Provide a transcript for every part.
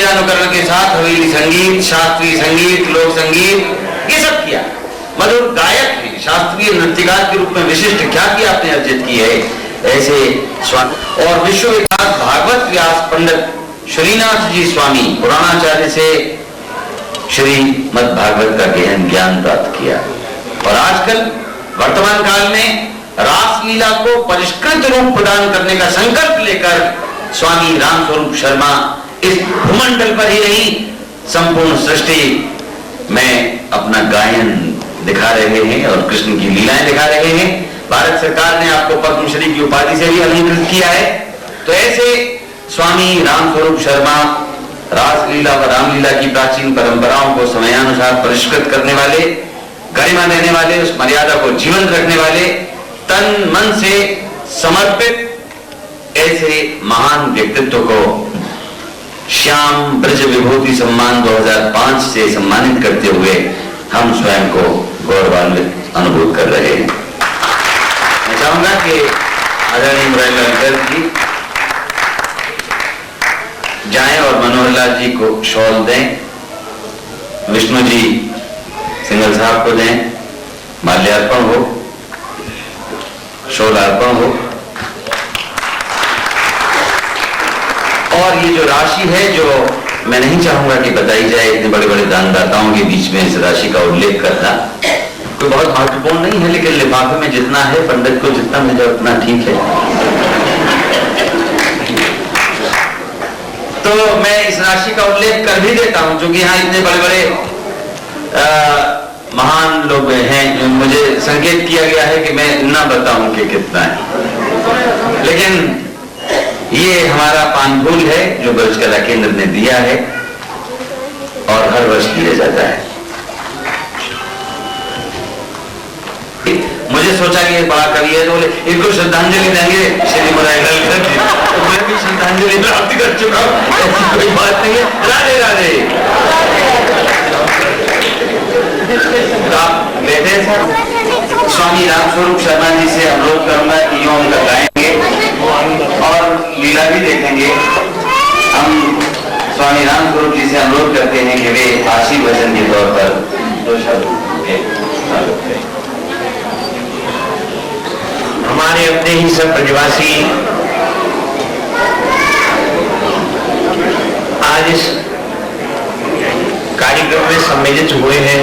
अनुकरण के साथ हवेली संगीत, शास्त्रीय संगीत, लोक संगीत ये सब किया। मधुर गायक भी, शास्त्रीय नृत्यकार के रूप में विशिष्ट ख्याति आपने अर्जित की है। ऐसे स्वामी और विश्वविख्यात भागवत व्यास पंडित श्रीनाथ जी स्वामी पुराणाचार्य से श्रीमद् भागवत का गहन ज्ञान प्राप्त किया। और आजकल वर्तमान काल में रासलीला को परिष्कृत रूप प्रदान करने का संकल्प लेकर स्वामी रामस्वरूप शर्मा इस भूमंडल पर ही नहीं संपूर्ण सृष्टि में अपना गायन दिखा रहे हैं और कृष्ण की लीलाएं दिखा रहे हैं। भारत सरकार ने आपको पद्मश्री की उपाधि से भी अलंकृत किया है। तो ऐसे स्वामी रामस्वरूप शर्मा रासलीला व रामलीला की प्राचीन परंपराओं को समयानुसार परिष्कृत करने वाले, गरिमा देने वाले, उस मर्यादा को जीवंत रखने वाले, तन मन से समर्पित ऐसे महान व्यक्तित्व को श्याम ब्रज विभूति सम्मान 2005 से सम्मानित करते हुए हम स्वयं को गौरवान्वित अनुभव कर रहे हैं। मैं चाहूंगा कि आदरणीय मुरारीलाल गर्ग जी जाएं और मनोहर लाल जी को शॉल दें, विष्णु जी सिंगल साहब को दें, माल्यार्पण हो, शॉल अर्पण हो। और ये जो राशि है, जो मैं नहीं चाहूंगा कि बताई जाए इतने बड़े बड़े दानदाताओं के बीच में इस राशि का उल्लेख करना कोई बहुत महत्वपूर्ण नहीं है, लेकिन लिफाफे में जितना है पंडित को जितना मिल जाए उतना ठीक है। तो मैं इस राशि का उल्लेख कर भी देता हूं, क्योंकि यहाँ इतने बड़े बड़े महान लोग हैं, मुझे संकेत किया गया है कि मैं ना बताऊं कि कितना है, लेकिन ये हमारा पानफूल है जो ब्रज कला केंद्र ने दिया है और हर वर्ष दिया जाता है। मुझे सोचा कि ये बड़ा कवि है तो बोले इनको श्रद्धांजलि देंगे श्री मुरारीलाल गर्ग जी, तो मैं भी श्रद्धांजलि प्राप्त कर चुका हूं, ऐसी कोई बात नहीं है। राधे राधे। तो आप बैठे स्वामी रामस्वरूप शर्मा जी से अनुरोध करूंगा कि यूं हम गाएंगे और लीला भी देखेंगे। हम स्वामी रामस्वरूप जी से अनुरोध करते हैं कि वे आशीर्वचन के तौर पर दो शब्द हमारे अपने ही सब ब्रजवासी आज इस कार्यक्रम में सम्मिलित हुए हैं।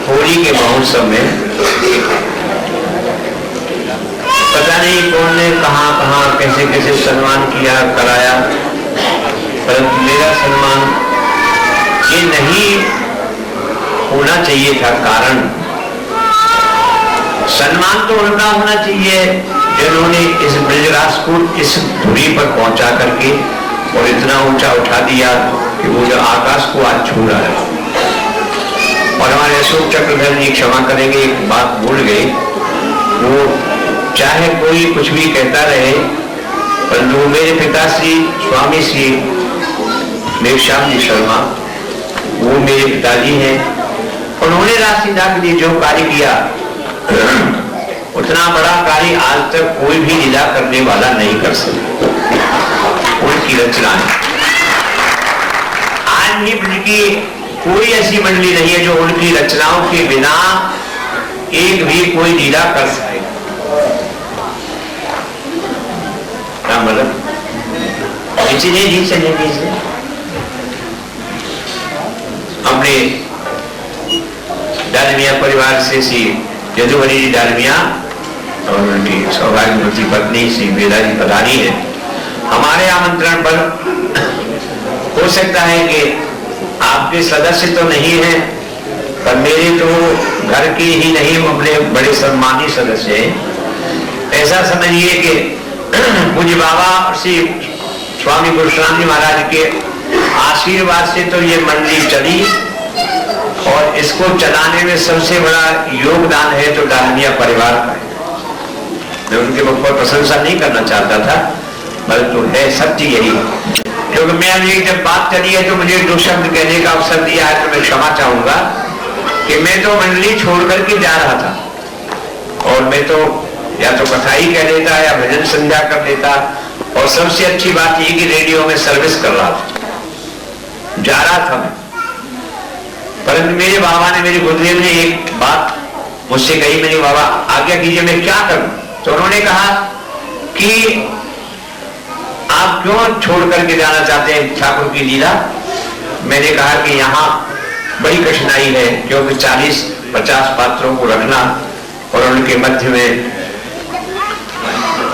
होली के महोत्सव में पता नहीं कौन ने कहां कहां कैसे कैसे सम्मान किया कराया, परंतु मेरा सम्मान ये नहीं होना चाहिए था। कारण सम्मान तो उनका होना चाहिए जिन्होंने इस ब्रजराज को इस धुरी पर पहुंचा करके और इतना ऊंचा उठा दिया कि वो जो आकाश को आज छू रहा है। और हमारे अशोक चक्रधर जी क्षमा करेंगे, एक बात भूल गए, वो चाहे कोई कुछ भी कहता रहे, परंतु वो मेरे पिताश्री स्वामी श्री मेघश्याम जी शर्मा, वो मेरे पिताजी हैं। उन्होंने रासलीला के लिए जो कार्य किया उतना बड़ा कार्य आज तक कोई भी लीला करने वाला नहीं कर सकता। उनकी रचनाएं आज भी ब्रज की कोई ऐसी मंडली नहीं है जो उनकी रचनाओं के बिना एक भी कोई लीला कर सके। क्या मतलब इसलिए जी चलेंगे अपने डालमिया परिवार से श्री यदुवरी जी डालमिया और उनकी सौभाग्यवती पत्नी श्री बेला जी पधारी है। हमारे आमंत्रण पर हो सकता है कि आपके सदस्य तो नहीं है, पर मेरे तो घर के ही नहीं अपने बड़े सम्मानित सदस्य हैं। ऐसा समझिए कि पूज्य बाबा श्री स्वामी गुरुश्याम जी महाराज के आशीर्वाद से तो ये मंडली चली, और इसको चलाने में सबसे बड़ा योगदान है तो डालमिया परिवार का है। मैं उनके ऊपर प्रशंसा नहीं करना चाहता था, परंतु है सत्य यही। क्योंकि मैं अभी जब बात चली है तो मुझे दो शब्द कहने का अवसर दिया है, तो मैं क्षमा चाहूंगा कि मैं तो मंडली छोड़ करके जा रहा था और मैं तो या तो कथा ही कह देता या भजन संध्या कर देता। और सबसे अच्छी बात ये कि रेडियो में सर्विस कर रहा था, जा रहा था मैं। परंतु मेरे बाबा ने, मेरे गुरुदेव ने एक बात मुझसे कही, मेरे बाबा आज्ञा कीजिए मैं क्या करूं। तो उन्होंने कहा कि आप क्यों छोड़ करके जाना चाहते हैं ठाकुर की लीला। मैंने कहा कि यहाँ बड़ी कठिनाई है, क्योंकि 40-50 पात्रों को रखना और उनके मध्य में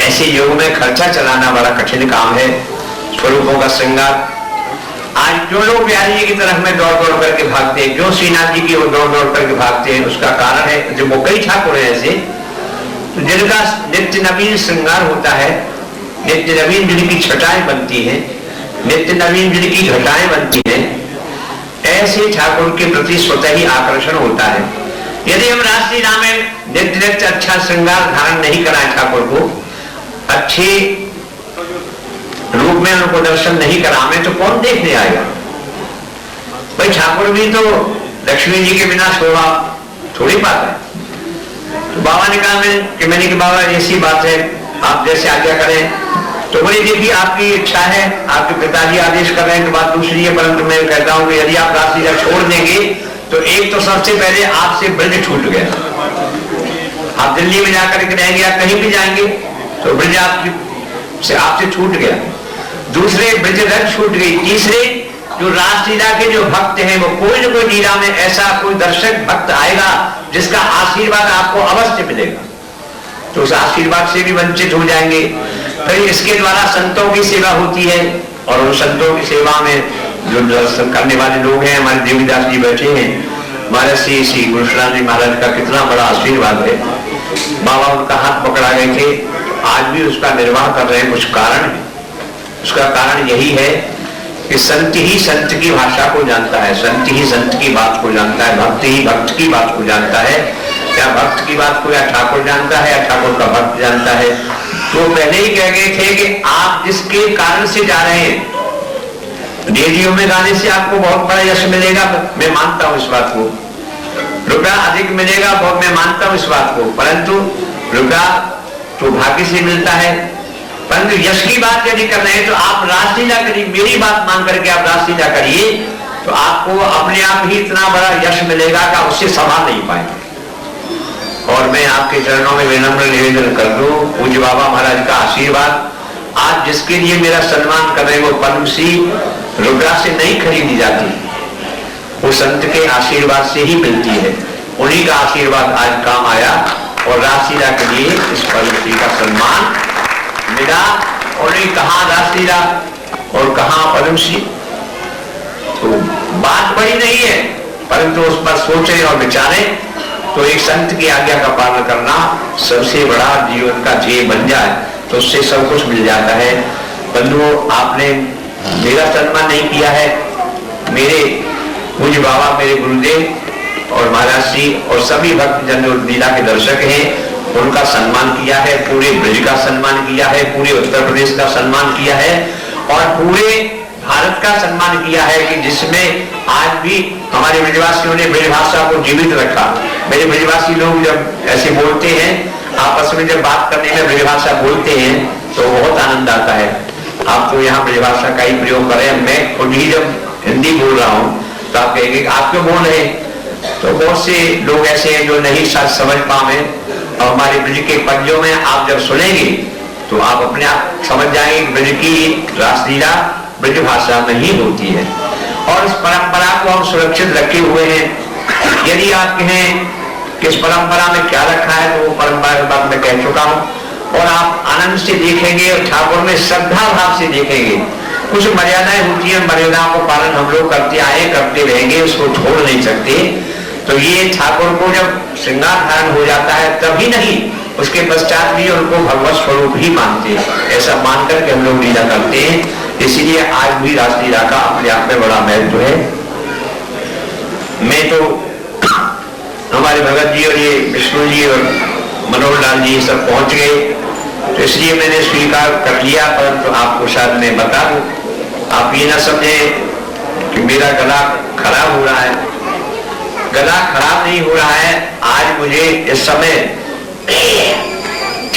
ऐसे योग में खर्चा चलाना बड़ा कठिन काम है। स्वरूपों का श्रृंगार, आज क्यों लोग बिहारी जी की तरफ में दौड़ दौड़ करके भागते हैं, क्यों श्रीनाथ जी की ओर दौड़ दौड़ करके भागते हैं, उसका कारण है जो वो कई ठाकुर है ऐसे जिनका नित्य नवीन श्रृंगार होता है, नित्य नवीन जिनकी छटाएं बनती हैं, नित्य नवीन जिनकी घटाएं बनती हैं, ऐसे ठाकुर के प्रति स्वतः ही आकर्षण होता है। यदि हम रासलीला में नित्य नित्य अच्छा श्रृंगार धारण नहीं कराएं, ठाकुर को अच्छे रूप में उनको दर्शन नहीं कराएं, तो कौन देखने आएगा। भाई ठाकुर भी तो लक्ष्मी जी के बिना शोभा थोड़ी पाता है। तो बाबा ने कहा मैंने कि बाबा ऐसी बात है, आप जैसे आज्ञा करें। तो बोले देखिए आपकी इच्छा है, आपके पिताजी आदेश कर रहे हैं तो बात दूसरी है, परंतु मैं कहता हूं कि यदि आप रासलीला छोड़ देंगे तो एक तो सबसे पहले आपसे ब्रज छूट गया। आप दिल्ली में जाकर के रहेंगे या कहीं भी जाएंगे तो ब्रज आपसे छूट गया। दूसरे ब्रज रथ छूट गई। तीसरे जो रासलीला के जो भक्त हैं वो कोई न कोई लीला में ऐसा कोई दर्शक भक्त आएगा जिसका आशीर्वाद आपको अवश्य मिलेगा, तो उस आशीर्वाद से भी वंचित हो जाएंगे। फिर इसके द्वारा संतों की सेवा होती है और उन संतों की सेवा में जो दर्शन करने वाले लोग हैं, हमारे देवीदास जी बैठे हैं, महाराज श्री गुरुशरण जी महाराज का कितना बड़ा आशीर्वाद है। बाबा उनका हाथ पकड़ा गए थे, आज भी उसका निर्वाह कर रहे हैं। कुछ कारण है, उसका कारण यही है कि संत ही संत की भाषा को जानता है, संत ही संत की बात को जानता है, भक्त ही भक्त की बात को जानता है। क्या भक्त की बात को या ठाकुर जानता है या ठाकुर का भक्त जानता है। तो पहले ही कह गए थे कि आप जिसके कारण से जा रहे हैं, रेडियो में गाने से आपको बहुत बड़ा यश मिलेगा, मैं मानता हूं इस बात को, रुपया अधिक मिलेगा बहुत, मैं मानता हूं इस बात को, परंतु रुपया तो भाग्य से मिलता है। परंतु यश की बात यदि कर रहे हैं तो आप रासलीला करिए, मेरी बात मान करके आप रासलीला करिए तो आपको अपने आप ही इतना बड़ा यश मिलेगा कि आप उससे संभाल नहीं पाएंगे। और मैं आपके चरणों में विनम्र निवेदन कर दूं, पूज्य बाबा महाराज का आशीर्वाद आज जिसके लिए मेरा सम्मान कर रहे हैं वो पद्मश्री रुद्रा से नहीं खरीदी जाती, वो संत के आशीर्वाद से ही मिलती है। उन्हीं का आशीर्वाद आज काम आया और रासलीला के लिए इस पद्मश्री का सम्मान मिला। और कहां रासलीला और कहां पद्मश्री, तो बात बड़ी नहीं है, परंतु उस पर सोचें और विचारें तो एक संत की आज्ञा का पालन करना सबसे बड़ा जीवन का ध्येय बन जाए तो उससे सब कुछ मिल जाता है। बंधुओं, आपने मेरा सम्मान नहीं किया है, मेरे पूज्य बाबा, मेरे गुरुदेव और महाराज जी और सभी भक्त जन जो लीला के दर्शक हैं उनका सम्मान किया है, पूरे ब्रज का सम्मान किया है, पूरे उत्तर प्रदेश का सम्मान किया है और पूरे भारत का सम्मान किया है कि जिसमें आज भी हमारे ब्रजवासियों ने ब्रज भाषा को जीवित रखा। मेरे ब्रजवासी लोग जब ऐसे बोलते हैं, आपस में जब बात करने में ब्रज भाषा बोलते हैं तो बहुत आनंद आता है। आप तो यहाँ ब्रज भाषा का ही प्रयोग करें, मैं खुद ही जब हिंदी बोल रहा हूँ तो आप कहेंगे आप क्यों बोल रहे हैं। तो बहुत से लोग ऐसे हैं जो नहीं समझ पाए और हमारे ब्रज के पद्यों में आप जब सुनेंगे तो आप अपने आप समझ जाएंगे कि ब्रज की रासलीला ब्रज भाषा में ही होती है और इस परंपरा को हम सुरक्षित रखे हुए हैं। यदि आप कहें कि इस परंपरा में क्या रखा है तो वो परंपरा के बात मैं कह चुका हूँ और आप आनंद से देखेंगे और ठाकुर में श्रद्धा भाव से देखेंगे। कुछ मर्यादाएं होती है, मर्यादाओं को पालन हम लोग करते आए, करते रहेंगे, उसको छोड़ नहीं सकते। तो ये ठाकुर को जब श्रृंगार धारण हो जाता है तभी नहीं, उसके पश्चात भी उनको भगवत स्वरूप ही मानते हैं, ऐसा मान करके हम लोग लीला करते हैं। इसीलिए आज भी रासलीला का अपने आप में बड़ा महत्व है। मैं तो हमारे भगत जी और ये विष्णु जी और मनोहर लाल जी सब पहुंच गए तो इसलिए मैंने स्वीकार कर लिया, परंतु आपको शायद मैं बता दूं, आप ये ना समझे कि मेरा गला खराब हो रहा है। गला खराब नहीं हो रहा है, आज मुझे इस समय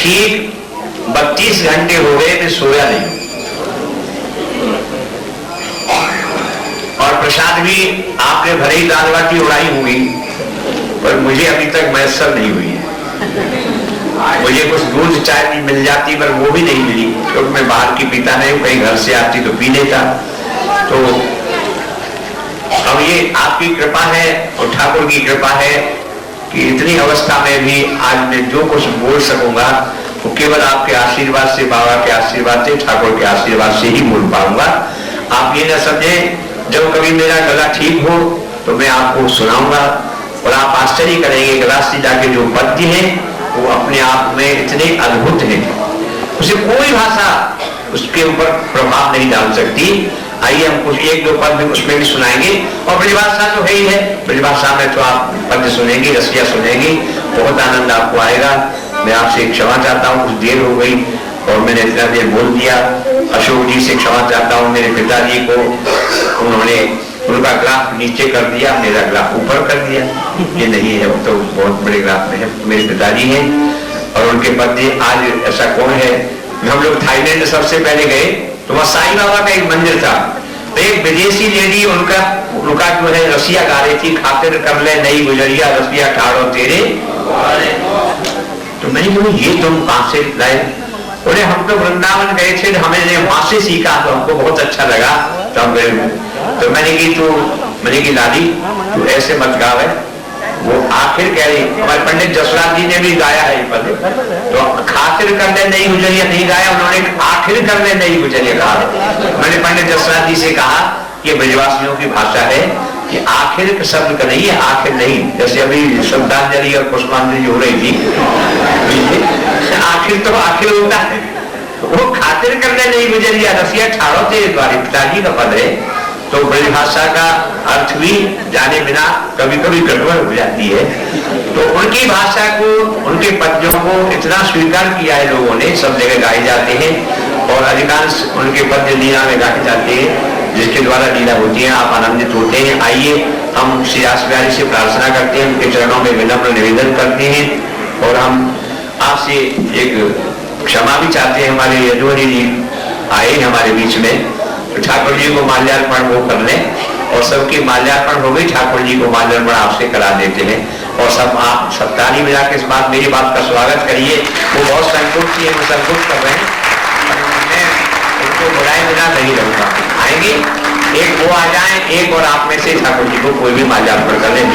ठीक 32 घंटे हो गए मैं सोया नहीं, और प्रसाद भी आपने भले ही दाल बाटी उड़ाई होगी, पर मुझे अभी तक मैसर नहीं हुई है। मुझे कुछ दूध चाय भी मिल जाती, पर वो भी नहीं मिली, क्योंकि मैं बाहर की पीता नहीं हूं, कहीं घर से आती तो पी लेता। तो अब ये आपकी कृपा है और ठाकुर की कृपा है कि इतनी अवस्था में भी आज मैं जो कुछ बोल सकूंगा वो केवल आपके आशीर्वाद से, बाबा के आशीर्वाद से, ठाकुर के आशीर्वाद से ही बोल पाऊंगा। आप ये न समझे, जब कभी मेरा गला ठीक हो तो मैं आपको सुनाऊंगा, और आप आश्चर्य करेंगे। गलासीदा के जो पद्य हैं वो अपने आप में इतने अद्भुत हैं, उसे कोई भाषा उसके ऊपर प्रभाव नहीं डाल सकती। आइए हम कुछ एक दो पद उसमें भी सुनाएंगे, और ब्रजभाषा तो है ही है, ब्रजभाषा में तो आप पद्य सुनेंगे, रसिया सुनेंगे, बहुत आनंद आपको आएगा। मैं आपसे क्षमा चाहता हूँ, कुछ देर हो गई और मैंने इतना देर बोल दिया। अशोक जी से क्षमा चाहता हूँ, मेरे पिताजी को उन्होंने उनका ग्राफ नीचे कर दिया, मेरा ग्राफ ऊपर कर दिया, ये नहीं है, तो बहुत बड़े ग्राफ में है। मेरे पिताजी हैं और उनके पद्य आज ऐसा कौन है। हम लोग थाईलैंड सबसे पहले गए तो वहाँ साईं बाबा का एक मंदिर था, तो एक विदेशी लेडी उनका जो है रसिया गा रही थी, खातिर कर ले नई गुजरिया रसिया ठाड़ो तेरे। तो मैंने बोला ये तुम कहां से लाए? बोले हम तो वृंदावन गए थे, हमें वहां से सीखा, तो हमको बहुत अच्छा लगा। तो मैंने की लाली तू ऐसे मत गावे, वो आखिर कह रही, हमारे पंडित जसराज जी ने भी गाया है पद, तो खातिर करने नहीं गुजरिया नहीं गाया, उन्होंने आखिर करने नहीं गुजरिया कहा। मैंने पंडित जसराज जी से कहा कि ब्रजवासियों की भाषा है कि आखिर का शब्द का नहीं है, आखिर नहीं, जैसे अभी श्रद्धांजलि और पुष्पांजलि हो रही थी, आखिर तो आखिर होता है, वो खातिर करने नहीं गुजरिया रसिया ठाड़ो थे पिताजी का पद है। तो ब्रजभाषा का अर्थ भी जाने बिना कभी कभी गड़बड़ हो जाती है। तो उनकी भाषा को, उनके पद्यों को इतना स्वीकार किया है लोगों ने, सब जगह गाए जाते हैं, और अधिकांश उनके पद्य लीला में गाए जाते हैं, जिसके द्वारा लीला होती है, आप आनंदित होते हैं। आइए हम श्री रास बिहारी से प्रार्थना करते हैं, उनके चरणों में विनम्र निवेदन करते हैं, और हम आपसे एक क्षमा भी चाहते हैं। हमारे यदुवरी जी आए हमारे बीच में, ठाकुर जी को माल्यार्पण वो कर लें, और सबकी माल्यार्पण हो गई, ठाकुर जी को माल्यार्पण आपसे करा देते हैं, और सब आप सब ताली मिला के इस बात मेरी बात का स्वागत करिए। वो बहुत संतुष्ट है, वो संतुष्ट कर रहे हैं, मैं उनको बुलाए बिना नहीं रहूंगा। आएंगे, एक वो आ जाए, एक और आप में से ठाकुर जी को कोई भी माल्यार्पण कर लें।